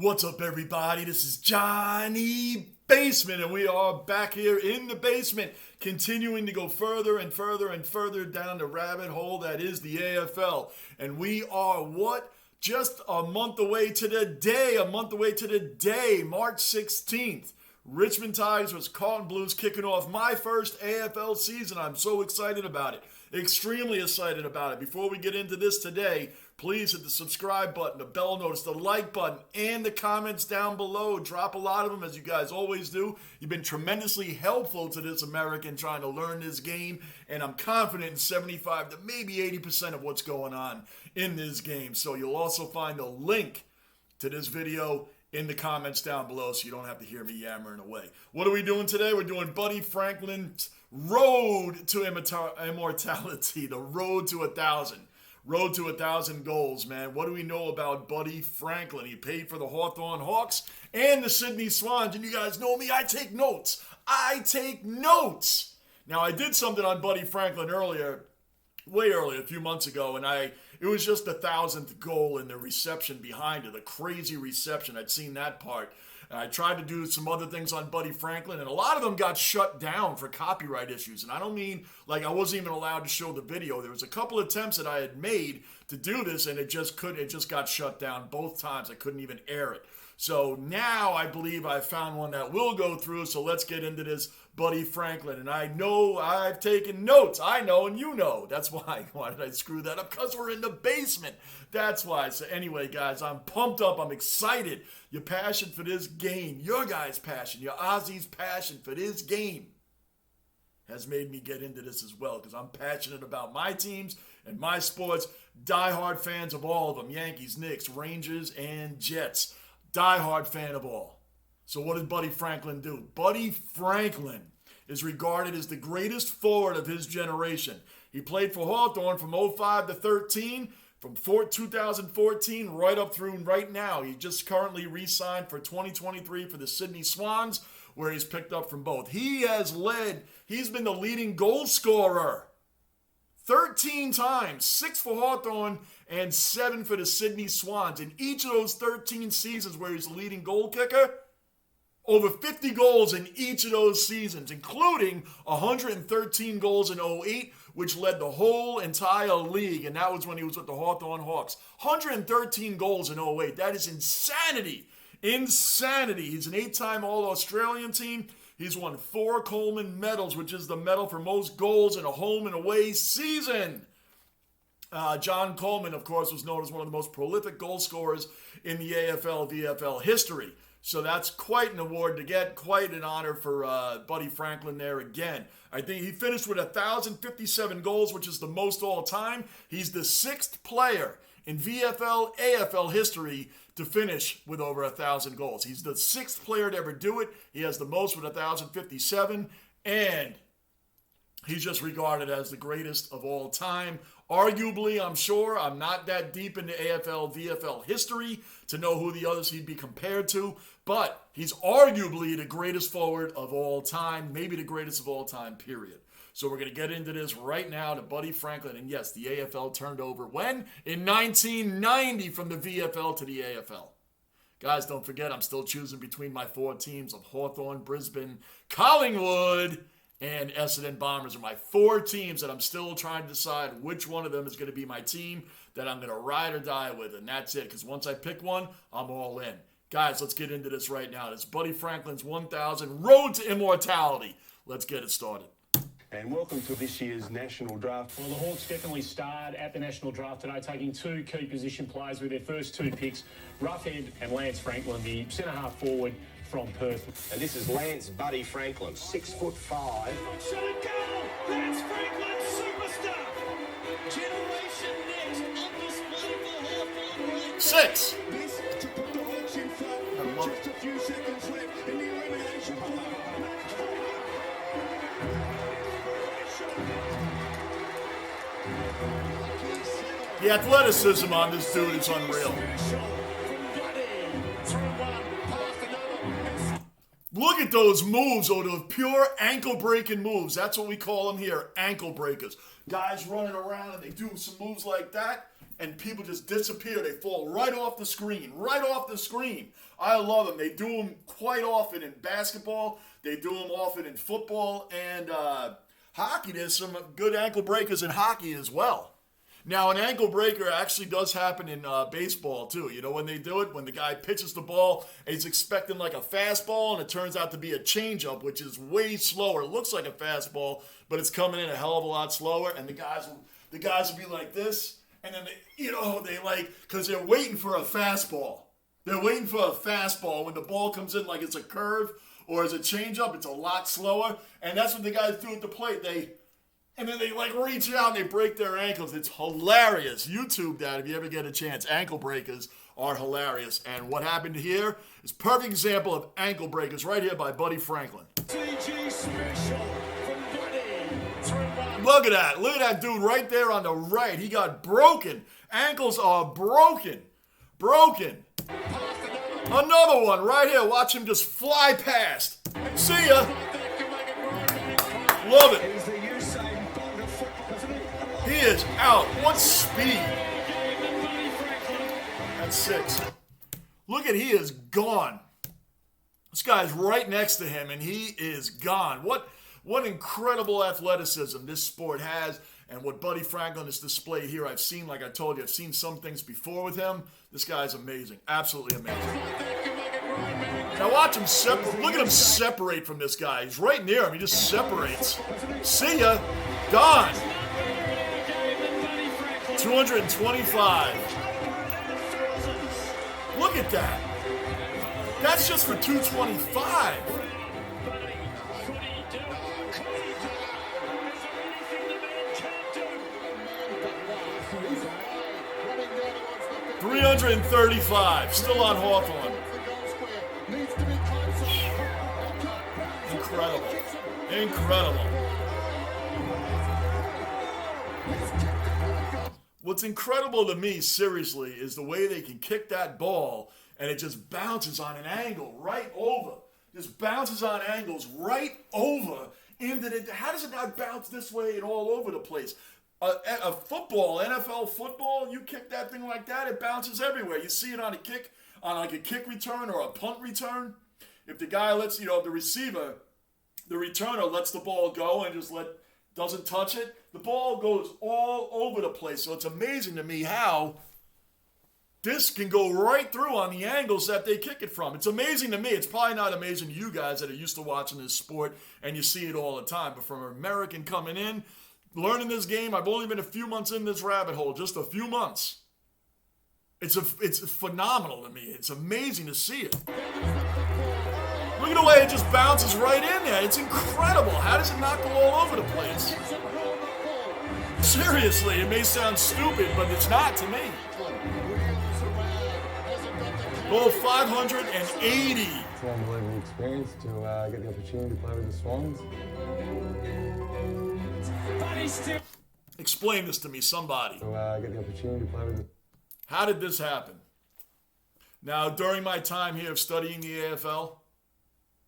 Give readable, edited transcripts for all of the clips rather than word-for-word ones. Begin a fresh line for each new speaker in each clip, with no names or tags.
What's up, everybody? This is Johnny Basement, and we are back here in the basement, continuing to go further and further and further down the rabbit hole that is the AFL. And we are just a month away to the day, March 16th. Richmond Tigers vs. Carlton Blues kicking off my first AFL season. I'm so excited about it. Extremely excited about it. Before we get into this today, please hit the subscribe button, the bell notice, the like button, and the comments down below. Drop a lot of them, as you guys always do. You've been tremendously helpful to this American trying to learn this game, and I'm confident in 75 to maybe 80% of what's going on in this game. So you'll also find a link to this video in the comments down below so you don't have to hear me yammering away. What are we doing today? We're doing Buddy Franklin's Road to Immortality, the Road to 1,000. Road to 1,000 goals, man. What do we know about Buddy Franklin? He played for the Hawthorn Hawks and the Sydney Swans, and you guys know me, I take notes. Now, I did something on Buddy Franklin way earlier, a few months ago, and it was just the 1,000th goal and the reception behind it, the crazy reception. I'd seen that part. I tried to do some other things on Buddy Franklin, and a lot of them got shut down for copyright issues. And I don't mean like I wasn't even allowed to show the video. There was a couple attempts that I had made to do this, and it just got shut down both times. I couldn't even air it. So now I believe I found one that will go through. So let's get into this Buddy Franklin. And I know I've taken notes. I know, and you know. That's why. Why did I screw that up? Because we're in the basement. That's why. So anyway, guys, I'm pumped up. I'm excited. Your passion for this game, your guys' passion, your Aussies' passion for this game has made me get into this as well, because I'm passionate about my teams and my sports. Diehard fans of all of them. Yankees, Knicks, Rangers, and Jets. Diehard fan of all. So what did Buddy Franklin do? Buddy Franklin is regarded as the greatest forward of his generation. He played for Hawthorn from 05 to 13, from 2014 right up through right now. He just currently re-signed for 2023 for the Sydney Swans, where he's picked up from both. He's been the leading goal scorer 13 times, 6 for Hawthorn and 7 for the Sydney Swans. In each of those 13 seasons where he's the leading goal kicker, over 50 goals in each of those seasons, including 113 goals in 08, which led the whole entire league, and that was when he was with the Hawthorn Hawks. 113 goals in 08. That is insanity. Insanity. He's an 8-time All-Australian team. He's won 4 Coleman medals, which is the medal for most goals in a home and away season. John Coleman, of course, was known as one of the most prolific goal scorers in the AFL, VFL history. So that's quite an award to get, quite an honor for Buddy Franklin there again. I think he finished with 1,057 goals, which is the most all time. He's the 6th player in VFL, AFL history to finish with over 1,000 goals. He's the 6th player to ever do it. He has the most with 1,057, and he's just regarded as the greatest of all time. Arguably, I'm sure, I'm not that deep into AFL, VFL history to know who the others he'd be compared to, but he's arguably the greatest forward of all time, maybe the greatest of all time, period. So we're going to get into this right now to Buddy Franklin. And yes, the AFL turned over when? In 1990 from the VFL to the AFL. Guys, don't forget, I'm still choosing between my 4 teams of Hawthorn, Brisbane, Collingwood, and Essendon Bombers are my 4 teams that I'm still trying to decide which one of them is going to be my team that I'm going to ride or die with. And that's it, because once I pick one, I'm all in. Guys, let's get into this right now. It's Buddy Franklin's 1,000 Road to Immortality. Let's get it started.
And welcome to this year's National Draft.
Well, the Hawks definitely starred at the National Draft today, taking 2 key position players with their first 2 picks, Roughhead and Lance Franklin, the centre-half forward from Perth.
And this is Lance Buddy Franklin, 6'5".
Shot and goal! Lance Franklin, superstar! Generation next, on display for Hawthorn.
6.
This to put the Hawks in front. Just a few seconds left in the elimination.
The athleticism on this dude is unreal. Look at those moves, or those pure ankle-breaking moves. That's what we call them here, ankle breakers. Guys running around and they do some moves like that. and people just disappear. They fall right off the screen, right off the screen. I love them. They do them quite often in basketball. They do them often in football and hockey. There's some good ankle breakers in hockey as well. Now, an ankle breaker actually does happen in baseball, too. You know, when they do it, when the guy pitches the ball, and he's expecting like a fastball, and it turns out to be a changeup, which is way slower. It looks like a fastball, but it's coming in a hell of a lot slower, and the guys will be like this, and then, because they're waiting for a fastball. They're waiting for a fastball. When the ball comes in like it's a curve or as a changeup, it's a lot slower, and that's what the guys do at the plate. And then they reach out and they break their ankles. It's hilarious. YouTube that if you ever get a chance. Ankle breakers are hilarious. And what happened here is a perfect example of ankle breakers right here by Buddy Franklin.
CG special from Buddy.
Look at that. Look at that dude right there on the right. He got broken. Ankles are broken. Broken. Another one right here. Watch him just fly past. See ya. Love it. He is out. What speed? That's 6. Look at, he is gone. This guy's right next to him, and he is gone. What incredible athleticism this sport has, and what Buddy Franklin has displayed here. I've seen, like I told you, I've seen some things before with him. This guy's amazing. Absolutely amazing. Now watch him separate. Look at him separate from this guy. He's right near him. He just separates. See ya. Gone. 225. Look at that. That's just for 225. $335. Still on Hawthorne. Incredible. Incredible. What's incredible to me, seriously, is the way they can kick that ball and it just bounces on an angle right over. Just bounces on angles right over into the... How does it not bounce this way and all over the place? A football, NFL football, you kick that thing like that, it bounces everywhere. You see it on a kick, on like a kick return or a punt return. If the guy lets, the receiver, the returner lets the ball go and just doesn't touch it, the ball goes all over the place. So it's amazing to me how this can go right through on the angles that they kick it from. It's amazing to me. It's probably not amazing to you guys that are used to watching this sport and you see it all the time. But from an American coming in, learning this game, I've only been a few months in this rabbit hole, just a few months. It's phenomenal to me. It's amazing to see it. Look at the way it just bounces right in there. It's incredible. How does it not go all over the place? Seriously, it may sound stupid, but it's not to me. Oh, 580.
It's an unbelievable experience to get the opportunity to play with the Swans.
Explain this to me, somebody.
To get the opportunity to play with the...
How did this happen? Now, during my time here of studying the AFL,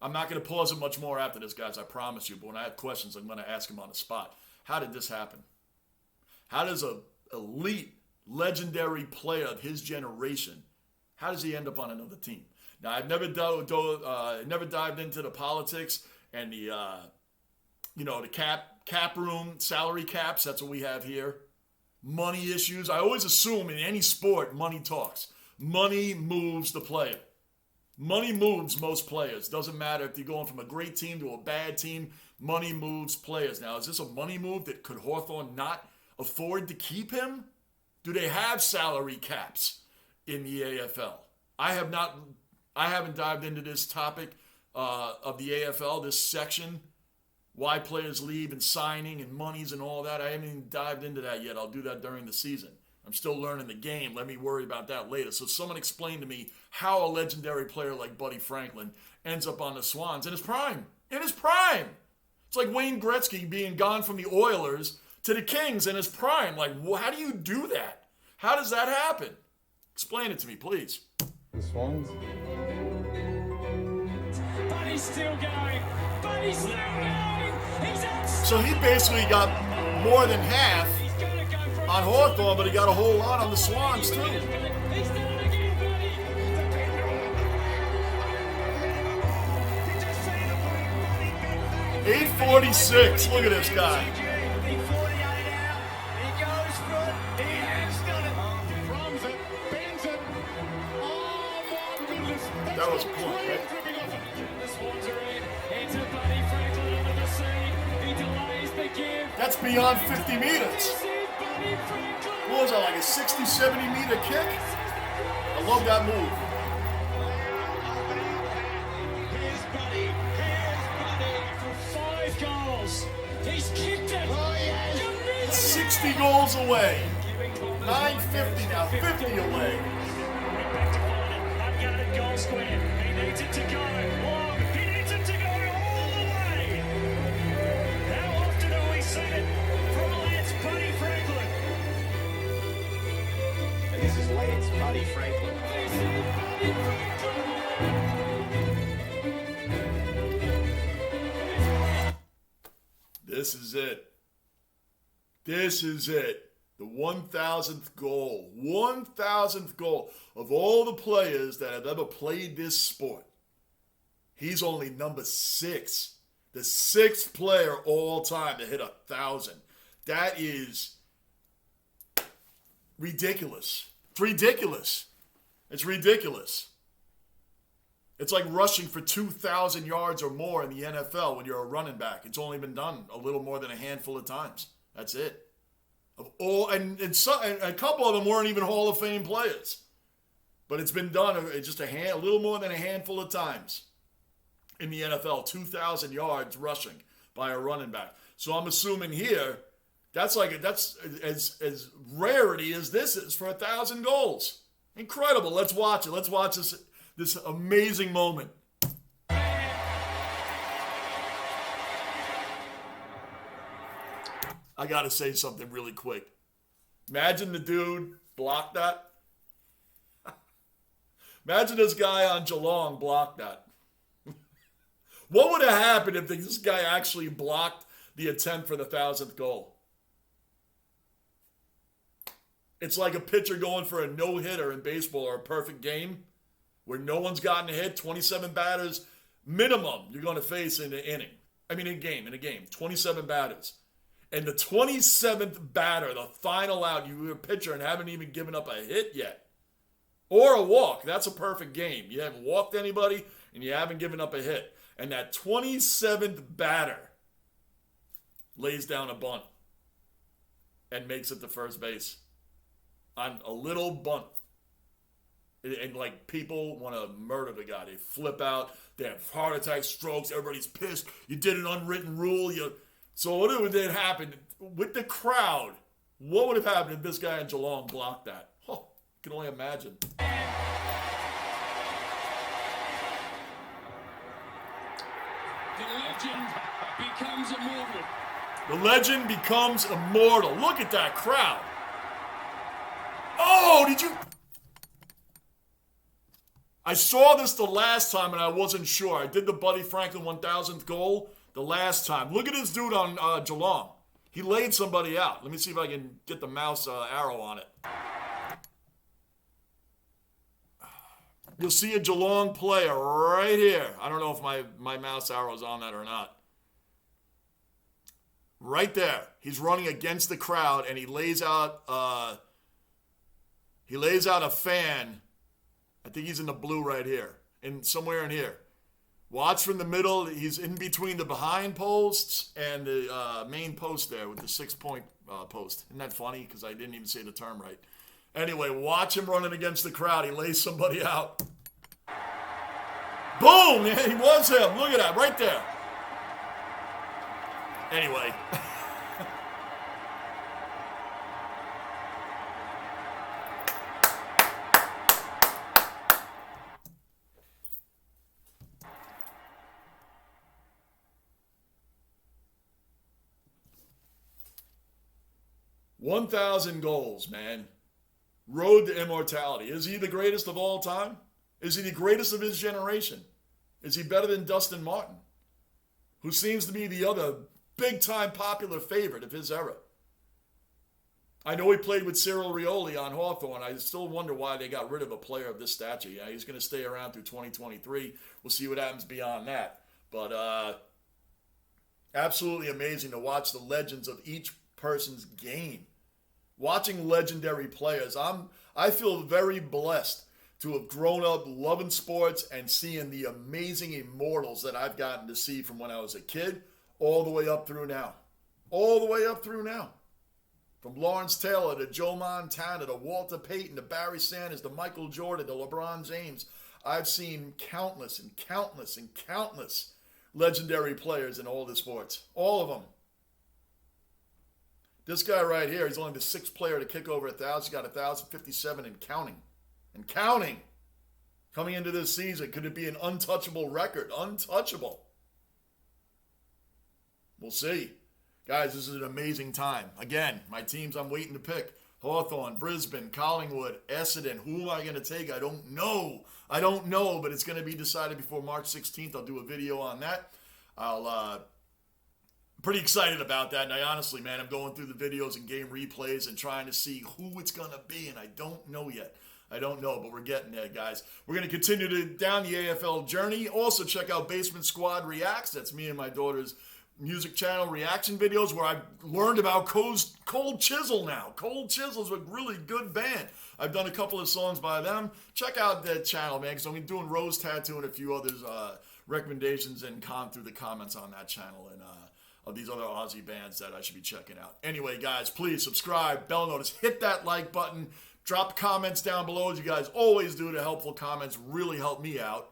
I'm not going to pause it much more after this, guys, I promise you. But when I have questions, I'm going to ask them on the spot. How did this happen? How does a elite, legendary player of his generation, how does he end up on another team? Now, I've never dived into the politics and the cap room, salary caps. That's what we have here. Money issues. I always assume in any sport, money talks. Money moves the player. Money moves most players. Doesn't matter if you're going from a great team to a bad team. Money moves players. Now, is this a money move that could Hawthorne not afford to keep him? Do they have salary caps in the AFL? I haven't dived into this topic of the AFL, this section, why players leave and signing and monies and all that. I haven't even dived into that yet. I'll do that during the season. I'm still learning the game. Let me worry about that later. So someone explain to me how a legendary player like Buddy Franklin ends up on the Swans in his prime. In his prime. It's like Wayne Gretzky being gone from the Oilers to the Kings in his prime. Like, how do you do that? How does that happen? Explain it to me, please.
The Swans.
Buddy's still going. Buddy's still going. He's out.
So he basically got more than half
He's going to go for
on Hawthorne, but he got a whole lot on the Swans, too.
He's done it again, buddy.
846. Look at this guy.
He 48 out. He goes for it. He has done it.
Runs it, bends it. Oh my goodness.
That was a point, right?
Dripping off it.
The Swans are in. It's a Buddy Franklin under the seat. He delays the give.
That's beyond 50 meters.
This is Buddy Franklin.
What was that, like a 60, 70 meter kick? I love that move.
Here's Buddy. Here's Buddy for 5 goals. He's kicked it.
Oh, yes.
You missed
60 goals away. 950 now, 50 away.
Went back to find it. Unguarded goal square. He needs it to go long. He needs it to go all the way. How often have we seen it from Lance Buddy Franklin?
And this is Lance Buddy Franklin.
This is Buddy Franklin.
This is it. This is it. The 1,000th goal. 1,000th goal of all the players that have ever played this sport. He's only number 6. The 6th player all time to hit 1,000. That is ridiculous. It's ridiculous. It's ridiculous. It's like rushing for 2,000 yards or more in the NFL when you're a running back. It's only been done a little more than a handful of times. That's it. Of all, and a couple of them weren't even Hall of Fame players. But it's been done just a little more than a handful of times in the NFL. 2,000 yards rushing by a running back. So I'm assuming here, that's as rarity as this is for 1,000 goals. Incredible. Let's watch it. Let's watch this amazing moment. I got to say something really quick. Imagine the dude blocked that. Imagine this guy on Geelong blocked that. What would have happened if this guy actually blocked the attempt for the 1,000th goal? It's like a pitcher going for a no-hitter in baseball or a perfect game where no one's gotten a hit, 27 batters minimum you're going to face in a game, 27 batters. And the 27th batter, the final out, you're a pitcher and haven't even given up a hit yet. Or a walk. That's a perfect game. You haven't walked anybody and you haven't given up a hit. And that 27th batter lays down a bunt and makes it to first base on a little bunt. And like people want to murder the guy. They flip out. They have heart attacks, strokes. Everybody's pissed. You did an unwritten rule. So what would have happened with the crowd? What would have happened if this guy in Geelong blocked that? Oh, I can only imagine.
The legend becomes immortal.
The legend becomes immortal. Look at that crowd. Oh, did you? I saw this the last time and I wasn't sure. I did the Buddy Franklin 1,000th goal the last time. Look at this dude on Geelong. He laid somebody out. Let me see if I can get the mouse arrow on it. You'll see a Geelong player right here. I don't know if my mouse arrow is on that or not. Right there. He's running against the crowd and he lays out a fan. I think he's in the blue right here. Somewhere in here. Watch from the middle. He's in between the behind posts and the main post there with the 6-point post. Isn't that funny? Because I didn't even say the term right. Anyway, watch him running against the crowd. He lays somebody out. Boom! Yeah, he was him. Look at that. Right there. Anyway. $1,000 goals, man. Road to immortality. Is he the greatest of all time? Is he the greatest of his generation? Is he better than Dustin Martin, who seems to be the other big-time popular favorite of his era? I know he played with Cyril Rioli on Hawthorne. I still wonder why they got rid of a player of this stature. Yeah, he's going to stay around through 2023. We'll see what happens beyond that. But absolutely amazing to watch the legends of each person's game. Watching legendary players, I feel very blessed to have grown up loving sports and seeing the amazing immortals that I've gotten to see from when I was a kid all the way up through now. All the way up through now. From Lawrence Taylor to Joe Montana to Walter Payton to Barry Sanders to Michael Jordan to LeBron James. I've seen countless and countless and countless legendary players in all the sports. All of them. This guy right here, he's only the sixth player to kick over 1,000. He's got 1,057 and counting. And counting. Coming into this season, could it be an untouchable record? Untouchable. We'll see. Guys, this is an amazing time. Again, my teams I'm waiting to pick. Hawthorne, Brisbane, Collingwood, Essendon. Who am I going to take? I don't know. I don't know, but it's going to be decided before March 16th. I'll do a video on that. Pretty excited about that. And I honestly, man, I'm going through the videos and game replays and trying to see who it's going to be, and I don't know yet. I don't know, but we're getting there, guys. We're going to continue down the AFL journey. Also, check out Basement Squad Reacts. That's me and my daughter's music channel reaction videos where I've learned about Cold Chisel now. Cold Chisel's a really good band. I've done a couple of songs by them. Check out that channel, man, because I'm doing Rose Tattoo and a few others recommendations and through the comments on that channel and of these other Aussie bands that I should be checking out. Anyway, guys, please subscribe, bell notice, hit that like button, drop comments down below as you guys always do. The helpful comments really help me out.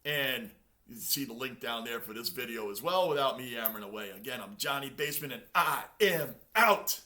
And you see the link down there for this video as well without me yammering away. Again, I'm Johnny Basement, and I am out.